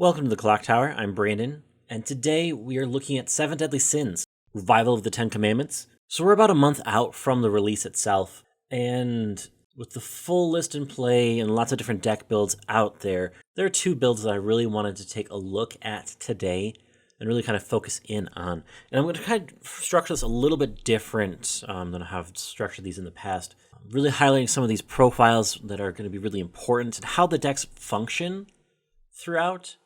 Welcome to the Clock Tower. I'm Brandon, and today we are looking at 7 Deadly Sins, Revival of the Ten Commandments. So we're about a month out from the release itself, and with the full list in play and lots of different deck builds out there, there are 2 builds that I really wanted to take a look at today and really kind of focus in on. And I'm going to kind of structure this a little bit different than I have structured these in the past, really highlighting some of these profiles that are going to be really important and how the decks function throughout.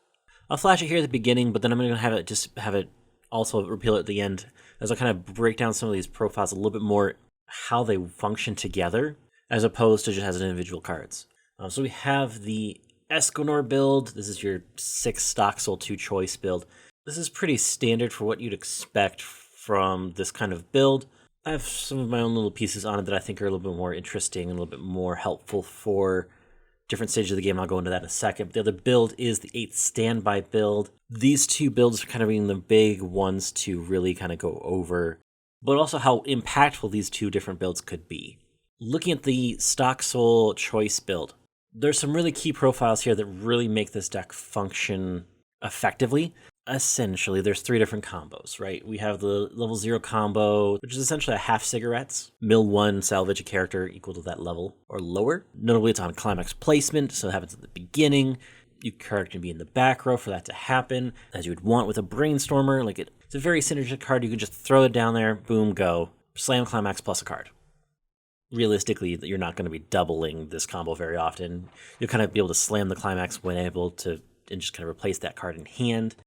I'll flash it here at the beginning, but then I'm going to have it also repeal it at the end as I kind of break down some of these profiles a little bit more, how they function together as opposed to just as individual cards. So we have the Escanor build. This is your 6 Stocksoul 2 choice build. This is pretty standard for what you'd expect from this kind of build. I have some of my own little pieces on it that I think are a little bit more interesting and a little bit more helpful for different stages of the game. I'll go into that in a second. The other build is the 8th Standby build. These 2 builds are kind of being the big ones to really kind of go over, but also how impactful these 2 different builds could be. Looking at the Stocksoul choice build, there's some really key profiles here that really make this deck function effectively. Essentially, there's 3 different combos, right? We have the level 0 combo, which is essentially a half cigarettes. Mill 1, salvage a character equal to that level or lower. Notably, it's on climax placement, so it happens at the beginning. Your character can be in the back row for that to happen, as you would want with a Brainstormer. It's a very synergistic card. You can just throw it down there, boom, go. Slam climax plus a card. Realistically, you're not going to be doubling this combo very often. You'll kind of be able to slam the climax when able to, and just kind of replace that card in hand.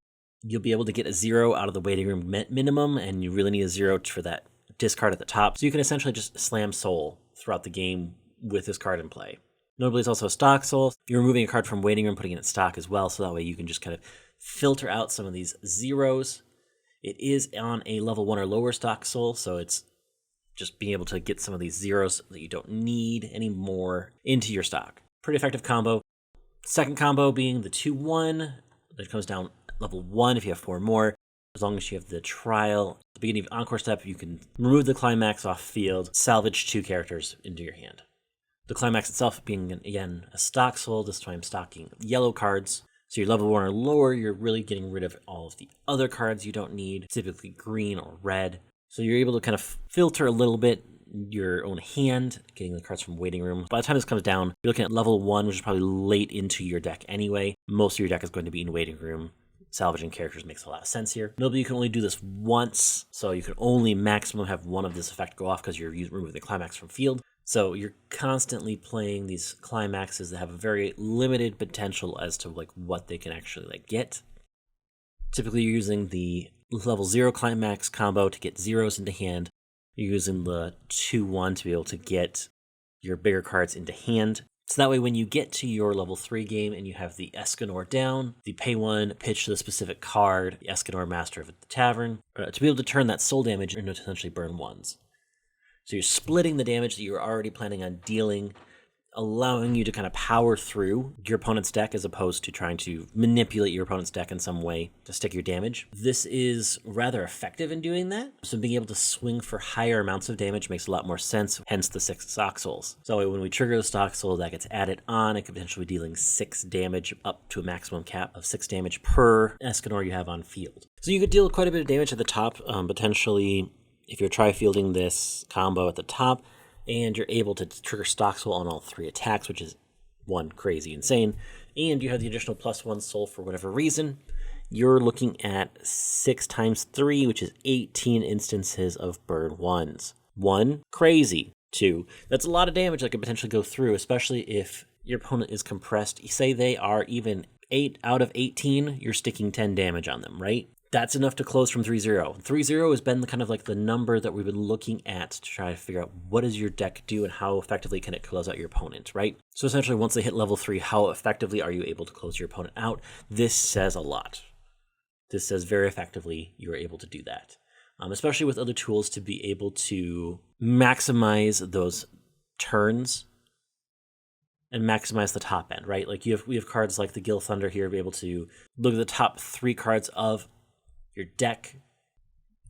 You'll be able to get a 0 out of the waiting room minimum, and you really need a 0 for that discard at the top. So you can essentially just slam Soul throughout the game with this card in play. Notably, it's also a Stocksoul. You're removing a card from waiting room, putting it in stock as well, so that way you can just kind of filter out some of these 0s. It is on a level 1 or lower Stocksoul, so it's just being able to get some of these 0s that you don't need anymore into your stock. Pretty effective combo. Second combo being the 2-1, that comes down level 1 if you have 4 more. As long as you have the trial, at the beginning of Encore step, you can remove the climax off field, salvage 2 characters into your hand. The climax itself being, again, a Stocksoul, this time stocking yellow cards. So you're level 1 or lower, you're really getting rid of all of the other cards you don't need, typically green or red. So you're able to kind of filter a little bit your own hand, getting the cards from waiting room. By the time this comes down, you're looking at level 1, which is probably late into your deck anyway. Most of your deck is going to be in waiting room. Salvaging characters makes a lot of sense here. Notably, you can only do this once, so you can only maximum have one of this effect go off because you're removing the climax from field. So you're constantly playing these climaxes that have a very limited potential as to what they can actually get. Typically, you're using the level 0 climax combo to get 0s into hand. You're using the 2-1 to be able to get your bigger cards into hand. So that way, when you get to your level 3 game and you have the Escanor down, the pay 1, pitch to the specific card, the Escanor Master of the Tavern, to be able to turn that soul damage into essentially burn 1s. So you're splitting the damage that you're already planning on dealing, allowing you to kind of power through your opponent's deck as opposed to trying to manipulate your opponent's deck in some way to stick your damage. This is rather effective in doing that, so being able to swing for higher amounts of damage makes a lot more sense, hence the 6 Stocksouls. So when we trigger the Stocksoul, that gets added on. It could potentially be dealing 6 damage up to a maximum cap of 6 damage per Escanor you have on field. So you could deal quite a bit of damage at the top, potentially if you're tri-fielding this combo at the top, and you're able to trigger Stocksoul on all 3 attacks, which is, 1, crazy insane, and you have the additional +1 soul for whatever reason, you're looking at 6 times 3, which is 18 instances of burn 1s. 1, crazy. 2, that's a lot of damage that could potentially go through, especially if your opponent is compressed. Say they are even 8 out of 18, you're sticking 10 damage on them, right? That's enough to close from 3-0. 3-0 has been kind of the number that we've been looking at to try to figure out what does your deck do and how effectively can it close out your opponent, right? So essentially, once they hit level 3, how effectively are you able to close your opponent out? This says a lot. This says very effectively you're able to do that, especially with other tools to be able to maximize those turns and maximize the top end, right? We have cards like the Gil Thunder here, be able to look at the top 3 cards of your deck,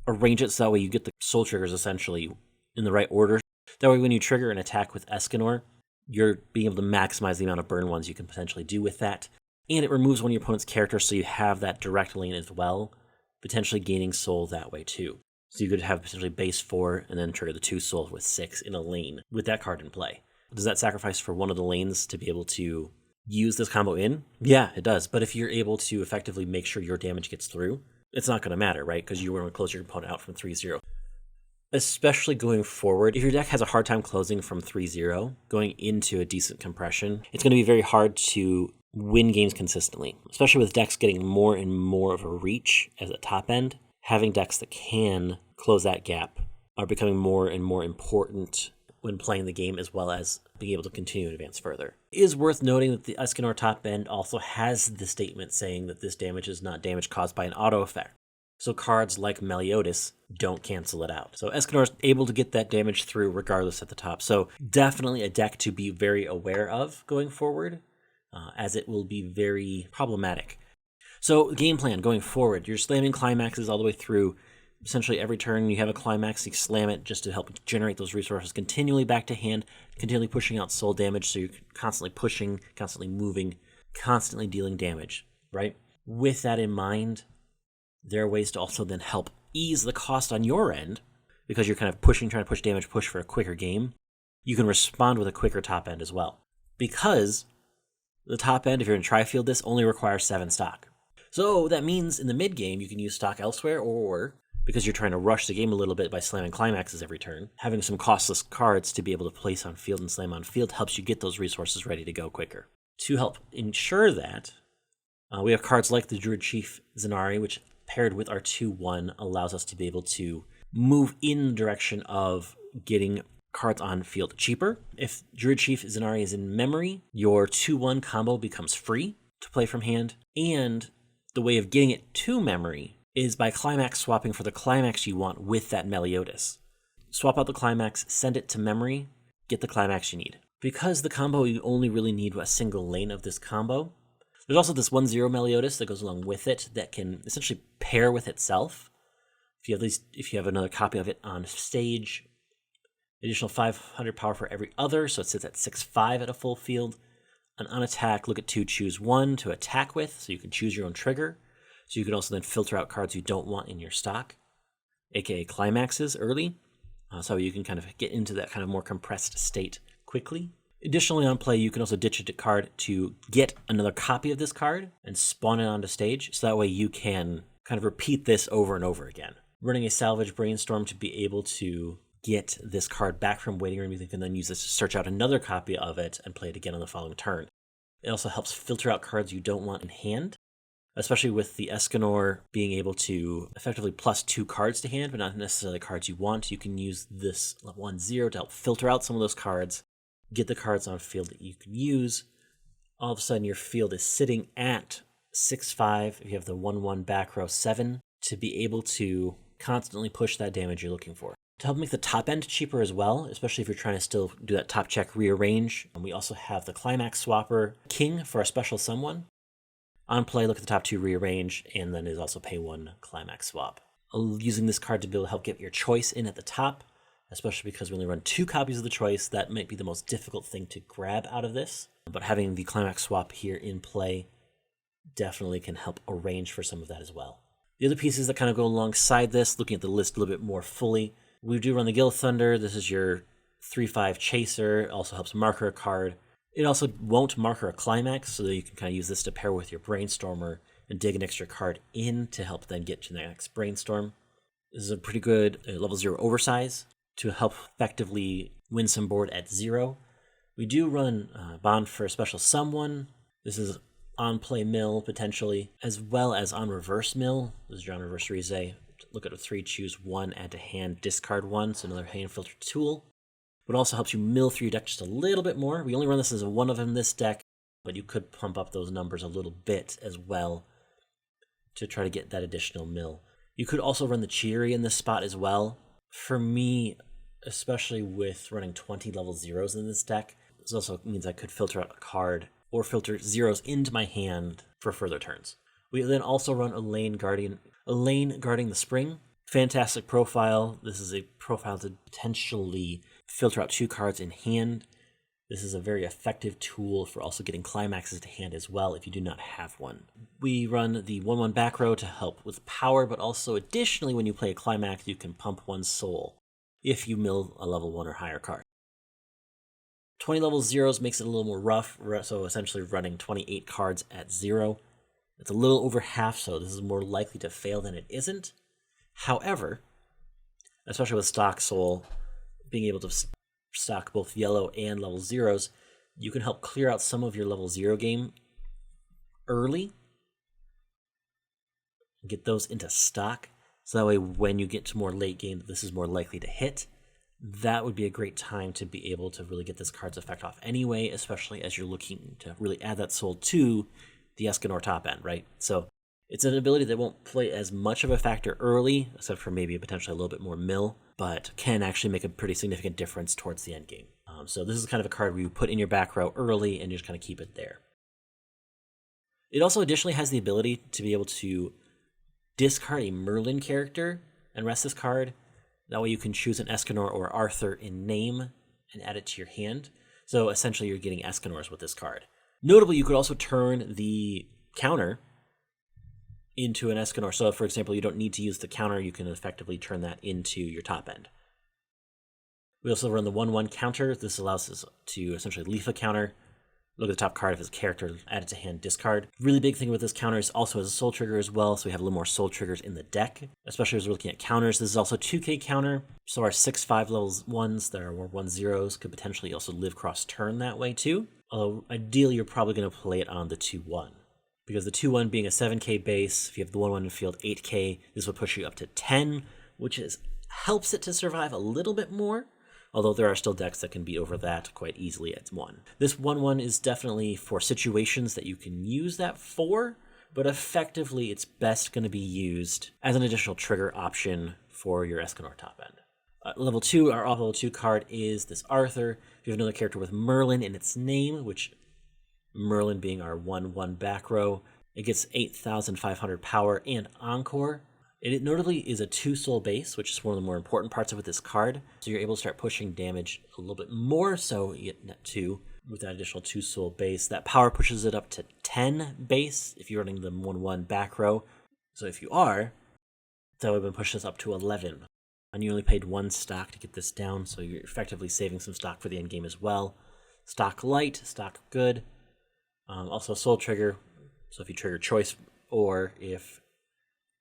arrange it so that way you get the soul triggers essentially in the right order. That way when you trigger an attack with Escanor, you're being able to maximize the amount of burn 1s you can potentially do with that. and it removes one of your opponent's characters, so you have that direct lane as well, potentially gaining soul that way too. So you could have potentially base 4 and then trigger the 2 soul with 6 in a lane with that card in play. Does that sacrifice for one of the lanes to be able to use this combo in? Yeah, it does. But if you're able to effectively make sure your damage gets through, it's not going to matter, right? Because you want to close your opponent out from 3-0. Especially going forward, if your deck has a hard time closing from 3-0, going into a decent compression, it's going to be very hard to win games consistently, especially with decks getting more and more of a reach as a top end. Having decks that can close that gap are becoming more and more important when playing the game, as well as being able to continue to advance further. It is worth noting that the Escanor top end also has the statement saying that this damage is not damage caused by an auto effect. So cards like Meliodas don't cancel it out. So Escanor is able to get that damage through regardless at the top. So definitely a deck to be very aware of going forward, as it will be very problematic. So game plan going forward, you're slamming climaxes all the way through. Essentially every turn you have a climax, you slam it just to help generate those resources continually back to hand, continually pushing out soul damage, so you're constantly pushing, constantly moving, constantly dealing damage, right? With that in mind, there are ways to also then help ease the cost on your end, because you're kind of pushing, trying to push damage, push for a quicker game. You can respond with a quicker top end as well, because the top end, if you're in Tri-Field, this only requires 7 stock. So that means in the mid game, you can use stock elsewhere, or because you're trying to rush the game a little bit by slamming climaxes every turn, having some costless cards to be able to place on field and slam on field helps you get those resources ready to go quicker. To help ensure that, we have cards like the Druid Chief Zenari, which paired with our 2-1 allows us to be able to move in the direction of getting cards on field cheaper. If Druid Chief Zenari is in memory, your 2-1 combo becomes free to play from hand, and the way of getting it to memory is by climax swapping for the climax you want with that Meliodas. Swap out the climax, send it to memory, get the climax you need. Because the combo, you only really need a single lane of this combo, there's also this 1-0 Meliodas that goes along with it that can essentially pair with itself. If you have another copy of it on stage, additional 500 power for every other, so it sits at 6-5 at a full field. And on attack, look at 2, choose 1 to attack with, so you can choose your own trigger. So you can also then filter out cards you don't want in your stock, aka climaxes early, so you can kind of get into that kind of more compressed state quickly. Additionally, on play, you can also ditch a card to get another copy of this card and spawn it onto stage, so that way you can kind of repeat this over and over again. Running a Salvage Brainstorm to be able to get this card back from waiting room, you can then use this to search out another copy of it and play it again on the following turn. It also helps filter out cards you don't want in hand, especially with the Escanor being able to effectively plus 2 cards to hand, but not necessarily cards you want. You can use this 1-0 to help filter out some of those cards, get the cards on field that you can use. All of a sudden, your field is sitting at 6-5. If you have the 1-1 back row 7, to be able to constantly push that damage you're looking for. To help make the top end cheaper as well, especially if you're trying to still do that top check rearrange. And we also have the Climax Swapper King for a special someone. On play, look at the top 2 rearrange, and then is also pay 1 Climax Swap. Using this card to be able to help get your choice in at the top, especially because we only run 2 copies of the choice, that might be the most difficult thing to grab out of this. But having the Climax Swap here in play definitely can help arrange for some of that as well. The other pieces that kind of go alongside this, looking at the list a little bit more fully, we do run the Gil Thunder. This is your 3-5 chaser. It also helps marker a card. It also won't marker a climax, so that you can kind of use this to pair with your Brainstormer and dig an extra card in to help then get to the next Brainstorm. This is a pretty good level 0 oversize to help effectively win some board at 0. We do run Bond for a special someone. This is on play mill potentially, as well as on reverse mill. This is your on reverse Rize. Look at a 3, choose 1, add to hand, discard 1, so another hand filter tool. But also helps you mill through your deck just a little bit more. We only run this as a 1 of in this deck, but you could pump up those numbers a little bit as well to try to get that additional mill. You could also run the Cheery in this spot as well. For me, especially with running 20 level 0s in this deck, this also means I could filter out a card or filter 0s into my hand for further turns. We then also run Elaine guarding the Spring. Fantastic profile. This is a profile to potentially filter out 2 cards in hand This is a very effective tool for also getting climaxes to hand as well if you do not have one. We run the 1/1 back row to help with power, but also additionally when you play a climax, you can pump one soul if you mill a level 1 or higher card. 20 level zeros makes it a little more rough, so essentially running 28 cards at 0. It's a little over half, so this is more likely to fail than it isn't. However, especially with Stocksoul, being able to stock both yellow and level zeros, you can help clear out some of your level 0 game early. Get those into stock, so that way when you get to more late game, this is more likely to hit. That would be a great time to be able to really get this card's effect off anyway, especially as you're looking to really add that soul to the Escanor top end, right? So it's an ability that won't play as much of a factor early, except for maybe potentially a little bit more mill, but can actually make a pretty significant difference towards the end game. So this is kind of a card where you put in your back row early and you just kind of keep it there. It also additionally has the ability to be able to discard a Merlin character and rest this card. That way you can choose an Escanor or Arthur in name and add it to your hand. So essentially you're getting Escanors with this card. Notably, you could also turn the counter into an Escanor. So for example, you don't need to use the counter, you can effectively turn that into your top end. We also run the 1/1 counter. This allows us to essentially leaf a counter, look at the top card of his character, add it to hand, discard. Really big thing with this counter is also as a soul trigger as well, so we have a little more soul triggers in the deck, especially as we're looking at counters. This is also a 2K counter, so our 6/5 levels 1s that are 1/0s could potentially also live cross turn that way too. Although ideally you're probably going to play it on the 2/1. Because the 2/1 being a 7K base, if you have the 1/1 in field 8K, this will push you up to 10, which helps it to survive a little bit more. Although there are still decks that can beat over that quite easily at 1. This 1/1 is definitely for situations that you can use that for, but effectively it's best going to be used as an additional trigger option for your Escanor top end. Level 2, our level 2 card is this Arthur. If you have another character with Merlin in its name, which Merlin being our 1/1 back row, it gets 8,500 power and Encore. It notably is a 2-soul base, which is one of the more important parts of it, this card. So you're able to start pushing damage a little bit more, so you get net 2 with that additional 2-soul base. That power pushes it up to 10 base if you're running the 1/1 back row. So if you are, that would have pushed us up to 11. And you only paid 1 stock to get this down, so you're effectively saving some stock for the end game as well. Stock light, stock good. Also soul trigger, so if you trigger choice, or if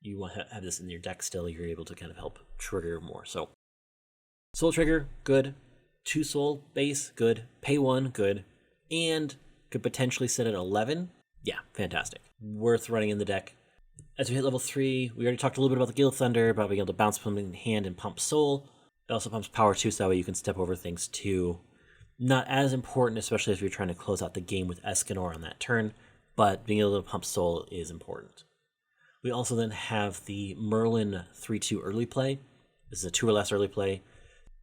you want to have this in your deck still, you're able to kind of help trigger more. So soul trigger, good. 2 soul base, good. Pay 1, good. And could potentially sit at 11. Yeah, fantastic. Worth running in the deck. As we hit level 3, we already talked a little bit about the Guild Thunder, about being able to bounce something in hand and pump soul. It also pumps power too, so that way you can step over things too. Not as important, especially if you're trying to close out the game with Escanor on that turn, but being able to pump soul is important. We also then have the Merlin 3/2 early play. This is a 2 or less early play,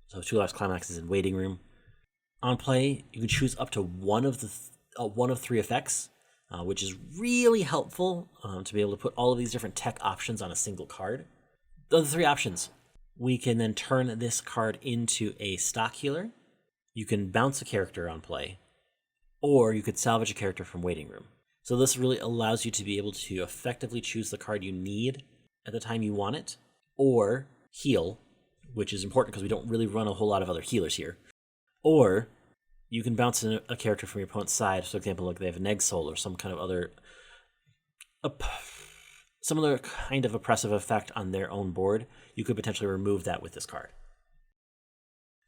so 2 or less climaxes in waiting room. On play, you can choose up to one of 3 effects, which is really helpful to be able to put all of these different tech options on a single card. The other 3 options, we can then turn this card into a stock healer. You can bounce a character on play, or you could salvage a character from waiting room. So this really allows you to be able to effectively choose the card you need at the time you want it, or heal, which is important because we don't really run a whole lot of other healers here. Or you can bounce in a character from your opponent's side. For example, like they have an Egg Soul or some other kind of oppressive effect on their own board. You could potentially remove that with this card.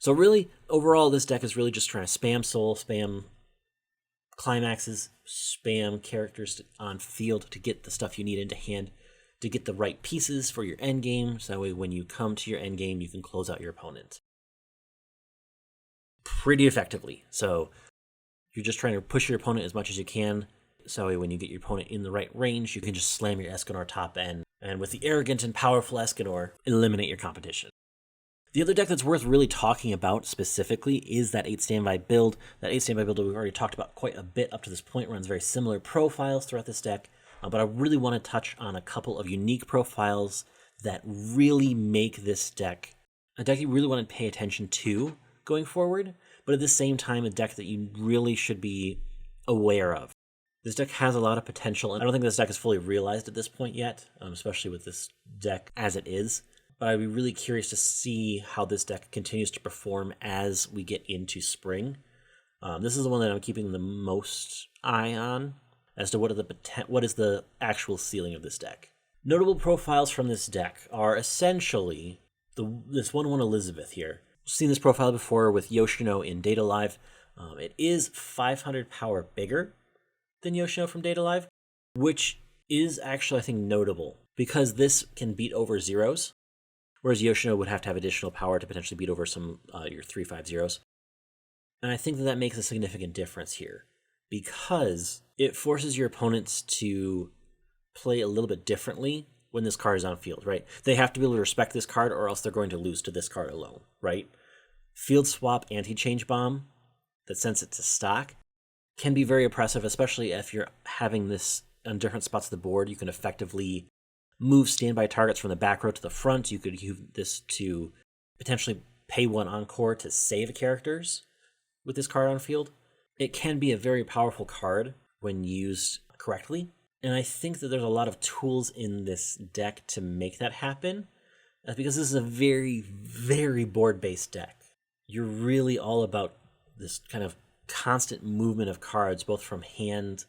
So really, overall, this deck is really just trying to spam soul, spam climaxes, spam characters on field to get the stuff you need into hand, to get the right pieces for your end game, so that way when you come to your end game, you can close out your opponent pretty effectively. So you're just trying to push your opponent as much as you can, so that way when you get your opponent in the right range, you can just slam your Escanor top end, and with the arrogant and powerful Escanor, eliminate your competition. The other deck that's worth really talking about specifically is that 8 standby build. That 8 standby build that we've already talked about quite a bit up to this point, runs very similar profiles throughout this deck, but I really want to touch on a couple of unique profiles that really make this deck a deck you really want to pay attention to going forward, but at the same time, a deck that you really should be aware of. This deck has a lot of potential, and I don't think this deck is fully realized at this point yet, especially with this deck as it is. But I'd be really curious to see how this deck continues to perform as we get into spring. This is the one that I'm keeping the most eye on as to what is the actual ceiling of this deck. Notable profiles from this deck are essentially this 1/1 Elizabeth here. We've seen this profile before with Yoshino in Data Live. It is 500 power bigger than Yoshino from Data Live, which is actually, I think, notable because this can beat over zeros, whereas Yoshino would have to have additional power to potentially beat over some your 3/5 zeros. And I think that makes a significant difference here because it forces your opponents to play a little bit differently when this card is on field, right? They have to be able to respect this card or else they're going to lose to this card alone, right? Field swap anti-change bomb that sends it to stock can be very oppressive, especially if you're having this on different spots of the board. You can effectively move standby targets from the back row to the front. You could use this to potentially pay 1 encore to save characters with this card on field. It can be a very powerful card when used correctly, and I think that there's a lot of tools in this deck to make that happen. That's because this is a very, very board-based deck. You're really all about this kind of constant movement of cards, both from hand,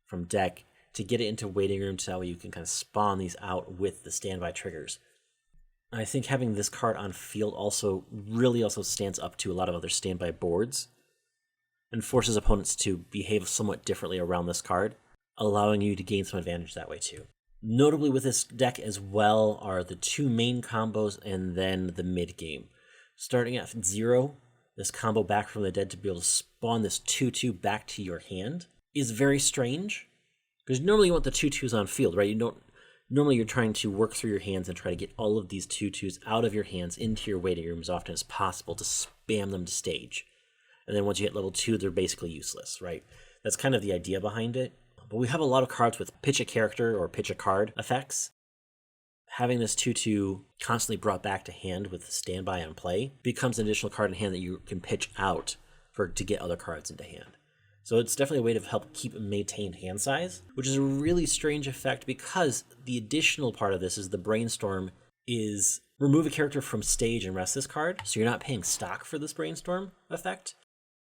from deck, to get it into waiting room so that way you can kind of spawn these out with the standby triggers. I think having this card on field also stands up to a lot of other standby boards and forces opponents to behave somewhat differently around this card, allowing you to gain some advantage that way too. Notably with this deck as well are the 2 main combos and then the mid game. Starting at 0, this combo back from the dead to be able to spawn this 2/2 back to your hand is very strange, because normally you want the 2/2s on field, right? Normally you're trying to work through your hands and try to get all of these 2/2s out of your hands into your waiting room as often as possible to spam them to stage. And then once you hit level 2, they're basically useless, right? That's kind of the idea behind it. But we have a lot of cards with pitch a character or pitch a card effects. Having this 2/2 constantly brought back to hand with standby on play becomes an additional card in hand that you can pitch out to get other cards into hand. So it's definitely a way to help keep a maintained hand size, which is a really strange effect because the additional part of this is the brainstorm is remove a character from stage and rest this card. So you're not paying stock for this brainstorm effect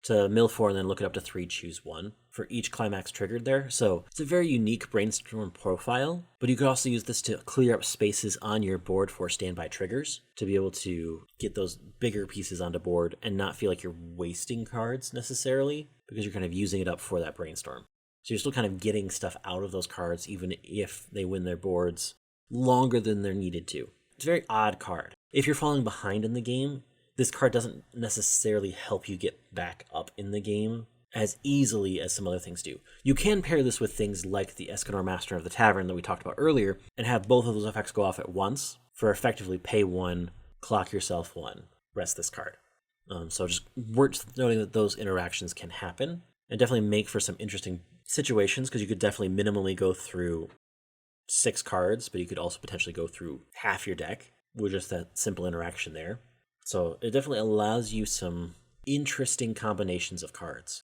to mill 4 and then look it up to 3, choose 1 for each climax triggered there. So it's a very unique brainstorm profile, but you could also use this to clear up spaces on your board for standby triggers to be able to get those bigger pieces onto board and not feel like you're wasting cards necessarily because you're kind of using it up for that brainstorm. So you're still kind of getting stuff out of those cards even if they win their boards longer than they're needed to. It's a very odd card. If you're falling behind in the game, this card doesn't necessarily help you get back up in the game as easily as some other things do. You can pair this with things like the Escanor Master of the Tavern that we talked about earlier and have both of those effects go off at once for effectively pay 1, clock yourself 1, rest this card. So just worth noting that those interactions can happen and definitely make for some interesting situations because you could definitely minimally go through 6 cards, but you could also potentially go through half your deck with just that simple interaction there. So it definitely allows you some interesting combinations of cards.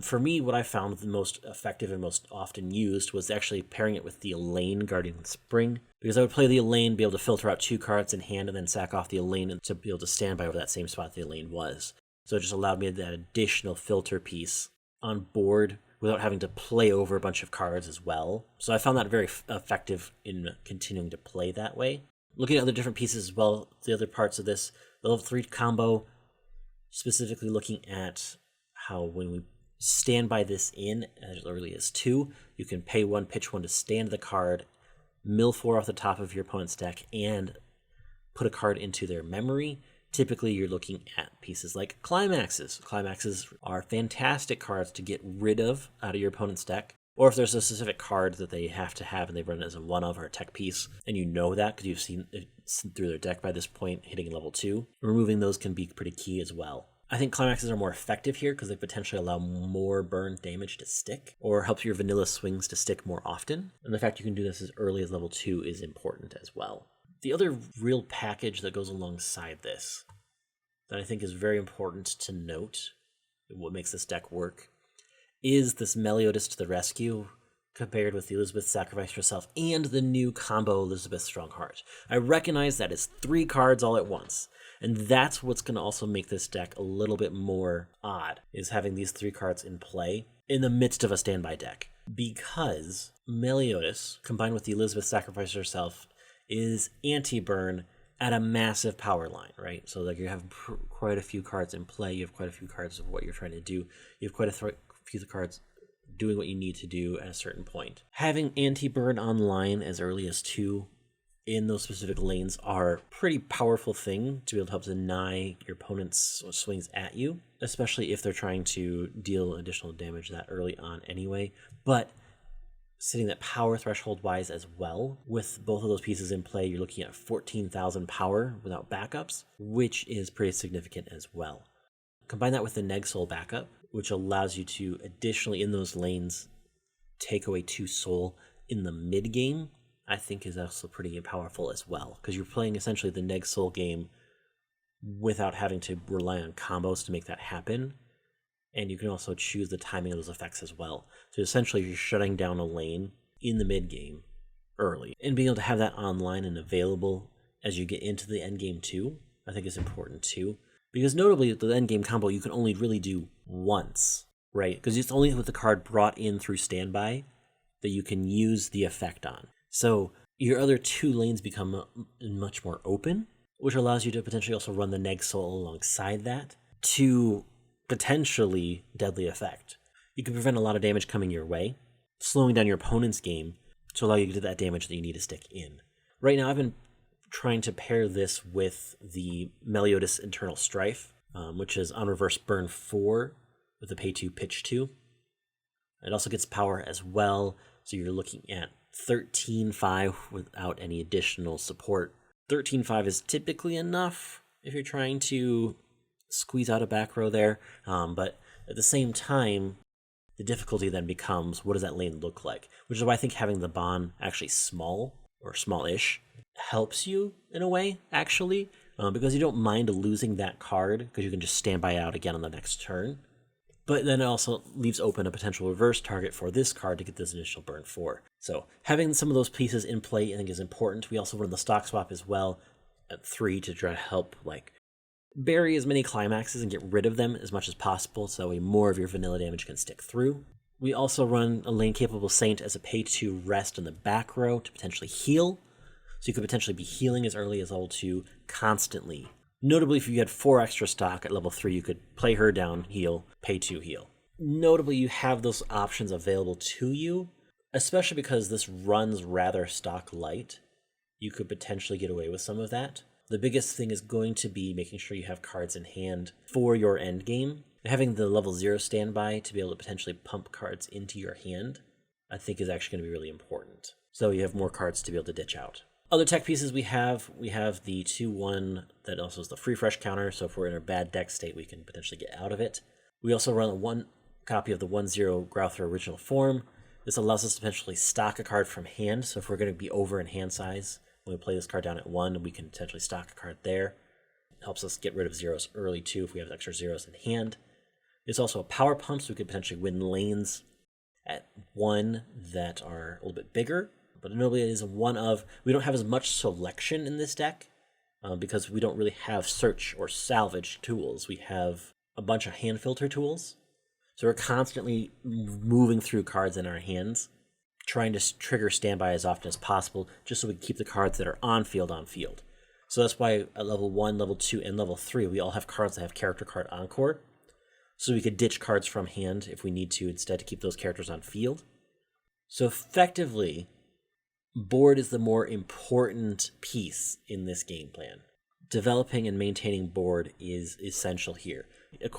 For me, what I found the most effective and most often used was actually pairing it with the Elaine Guardian of Spring, because I would play the Elaine, be able to filter out 2 cards in hand, and then sack off the Elaine and to be able to stand by over that same spot the Elaine was. So it just allowed me that additional filter piece on board without having to play over a bunch of cards as well. So I found that very effective in continuing to play that way. Looking at other different pieces as well, the other parts of this, the level 3 combo, specifically looking at how when we stand by this in as early as 2, you can pay 1, pitch 1 to stand the card, mill 4 off the top of your opponent's deck, and put a card into their memory. Typically, you're looking at pieces like Climaxes. Climaxes are fantastic cards to get rid of out of your opponent's deck. Or if there's a specific card that they have to have and they run it as a one-of or a tech piece, and you know that because you've seen it through their deck by this point, hitting level 2, removing those can be pretty key as well. I think Climaxes are more effective here because they potentially allow more burn damage to stick, or help your vanilla swings to stick more often. And the fact you can do this as early as level 2 is important as well. The other real package that goes alongside this that I think is very important to note what makes this deck work, is this Meliodas to the rescue compared with the Elizabeth Sacrifice Herself and the new combo Elizabeth Strongheart. I recognize that it's 3 cards all at once, and that's what's going to also make this deck a little bit more odd, is having these 3 cards in play in the midst of a standby deck. Because Meliodas, combined with the Elizabeth Sacrifice Herself, is anti-burn at a massive power line, right? So like you have quite a few cards in play, you have quite a few cards of what you're trying to do, you have quite a few cards doing what you need to do at a certain point. Having anti-burn online as early as 2 in those specific lanes are a pretty powerful thing to be able to help deny your opponent's swings at you, especially if they're trying to deal additional damage that early on anyway. But sitting that power threshold wise as well, with both of those pieces in play, you're looking at 14,000 power without backups, which is pretty significant as well. Combine that with the Neg Soul backup, which allows you to additionally in those lanes take away 2 soul in the mid game, I think is also pretty powerful as well, because you're playing essentially the Neg Soul game without having to rely on combos to make that happen. And you can also choose the timing of those effects as well. So essentially you're shutting down a lane in the mid game early. And being able to have that online and available as you get into the end game too, I think is important too. Because notably, the end game combo you can only really do once, right? Because it's only with the card brought in through standby that you can use the effect on. So your other 2 lanes become much more open, which allows you to potentially also run the Neg Soul alongside that to potentially deadly effect. You can prevent a lot of damage coming your way, slowing down your opponent's game to allow you to get that damage that you need to stick in. Right now, I've been trying to pair this with the Meliodas Internal Strife, which is on reverse burn 4 with a pay 2, pitch 2. It also gets power as well, so you're looking at 13-5 without any additional support. 13-5 is typically enough if you're trying to squeeze out a back row there, but at the same time, the difficulty then becomes, what does that lane look like? Which is why I think having the Bon actually small, or small-ish, helps you in a way, actually, because you don't mind losing that card, because you can just stand by out again on the next turn. But then it also leaves open a potential reverse target for this card to get this initial burn 4. So having some of those pieces in play I think is important. We also run the stock swap as well at 3 to try to help like bury as many climaxes and get rid of them as much as possible, so that way more of your vanilla damage can stick through. We also run a lane capable Saint as a pay 2 rest in the back row to potentially heal. So you could potentially be healing as early as level 2 constantly. Notably, if you had 4 extra stock at level 3, you could play her down, heal, pay 2, heal. Notably, you have those options available to you, especially because this runs rather stock light. You could potentially get away with some of that. The biggest thing is going to be making sure you have cards in hand for your end game. Having the level 0 standby to be able to potentially pump cards into your hand, I think is actually going to be really important. So you have more cards to be able to ditch out. Other tech pieces we have the 2-1 that also is the free fresh counter, so if we're in a bad deck state, we can potentially get out of it. We also run 1 copy of the 1-0 Growther original form. This allows us to potentially stock a card from hand, so if we're going to be over in hand size, when we play this card down at 1, we can potentially stock a card there. It helps us get rid of zeros early too if we have extra zeros in hand. It's also a power pump, so we could potentially win lanes at 1 that are a little bit bigger. But notably, it is one of, we don't have as much selection in this deck because we don't really have search or salvage tools. We have a bunch of hand filter tools. So we're constantly moving through cards in our hands, trying to trigger standby as often as possible, just so we can keep the cards that are on field on field. So that's why at level 1, level 2, and level 3, we all have cards that have character card encore. So we could ditch cards from hand if we need to instead to keep those characters on field. So effectively, board is the more important piece in this game plan. Developing and maintaining board is essential here.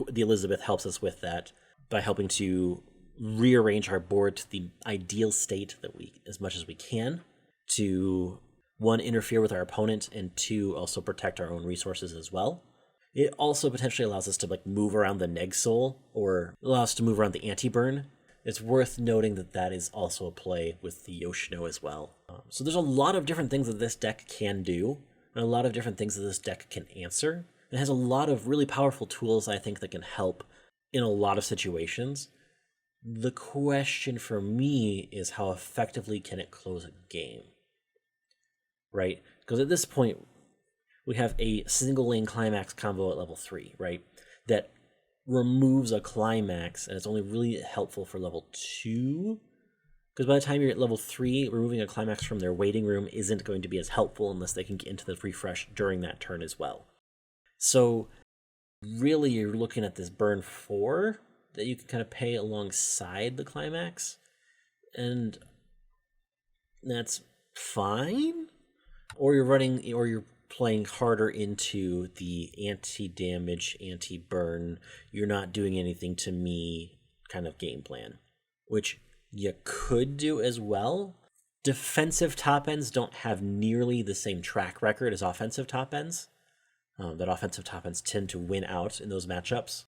The Elizabeth helps us with that by helping to rearrange our board to the ideal state that we, as much as we can, to 1, interfere with our opponent, and 2, also protect our own resources as well. It also potentially allows us to move around the Neg Soul, or allow us to move around the anti-burn. It's worth noting that that is also a play with the Yoshino as well. So there's a lot of different things that this deck can do, and a lot of different things that this deck can answer. It has a lot of really powerful tools, I think, that can help in a lot of situations. The question for me is how effectively can it close a game, right? Because at this point, we have a single lane climax combo at level 3, right? That removes a climax, and it's only really helpful for level 2. Because by the time you're at level 3, removing a climax from their waiting room isn't going to be as helpful unless they can get into the refresh during that turn as well. So really you're looking at this burn 4 that you can kind of pay alongside the climax, and that's fine. Or you're playing harder into the anti-damage, anti-burn, you're not doing anything to me kind of game plan, which you could do as well. Defensive top ends don't have nearly the same track record as offensive top ends. That offensive top ends tend to win out in those matchups.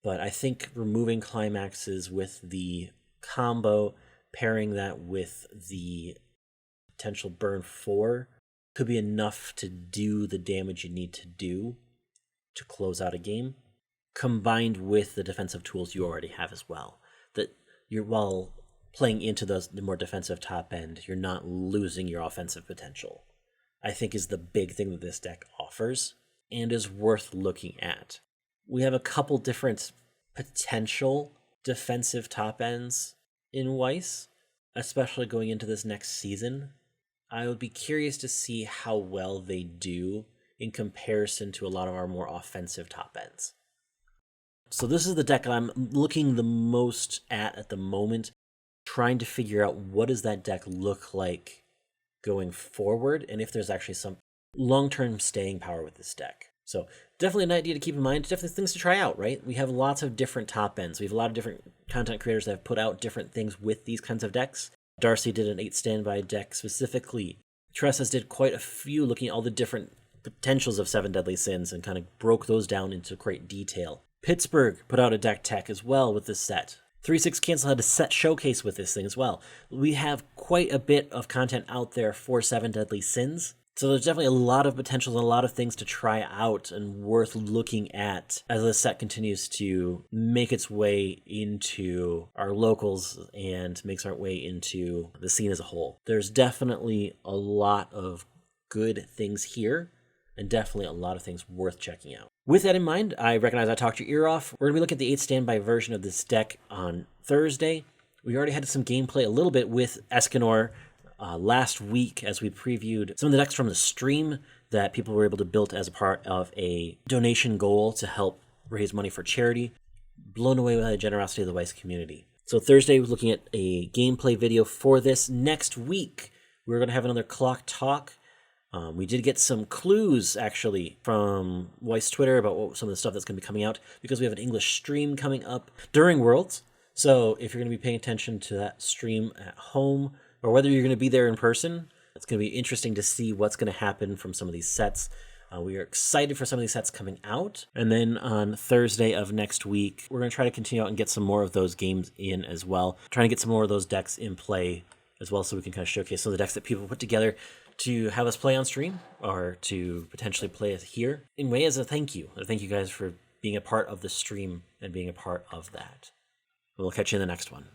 But I think removing climaxes with the combo, pairing that with the potential burn 4, could be enough to do the damage you need to do to close out a game, combined with the defensive tools you already have as well. That while playing into the more defensive top end, you're not losing your offensive potential, I think is the big thing that this deck offers and is worth looking at. We have a couple different potential defensive top ends in Weiss, especially going into this next season. I would be curious to see how well they do in comparison to a lot of our more offensive top ends. So this is the deck I'm looking the most at the moment, trying to figure out what does that deck look like going forward, and if there's actually some long-term staying power with this deck. So definitely an idea to keep in mind, definitely things to try out, right? We have lots of different top ends. We have a lot of different content creators that have put out different things with these kinds of decks. Darcy did an 8 standby deck specifically. Tressa's did quite a few looking at all the different potentials of 7 Deadly Sins and kind of broke those down into great detail. Pittsburgh put out a deck tech as well with this set. 3-6 Cancel had a set showcase with this thing as well. We have quite a bit of content out there for 7 Deadly Sins. So there's definitely a lot of potential and a lot of things to try out and worth looking at as the set continues to make its way into our locals and makes our way into the scene as a whole. There's definitely a lot of good things here and definitely a lot of things worth checking out. With that in mind, I recognize I talked your ear off. We're going to be looking at the 8 standby version of this deck on Thursday. We already had some gameplay a little bit with Escanor last week as we previewed some of the decks from the stream that people were able to build as a part of a donation goal to help raise money for charity. Blown away by the generosity of the Weiss community. So Thursday, we're looking at a gameplay video for this. Next week, we're going to have another clock talk. We did get some clues, actually, from Weiss Twitter about some of the stuff that's going to be coming out because we have an English stream coming up during Worlds. So if you're going to be paying attention to that stream at home, or whether you're going to be there in person, it's going to be interesting to see what's going to happen from some of these sets. We are excited for some of these sets coming out. And then on Thursday of next week, we're going to try to continue out and get some more of those games in as well. Trying to get some more of those decks in play as well so we can kind of showcase some of the decks that people put together to have us play on stream or to potentially play it here in way as a thank you. Thank you guys for being a part of the stream and being a part of that. We'll catch you in the next one.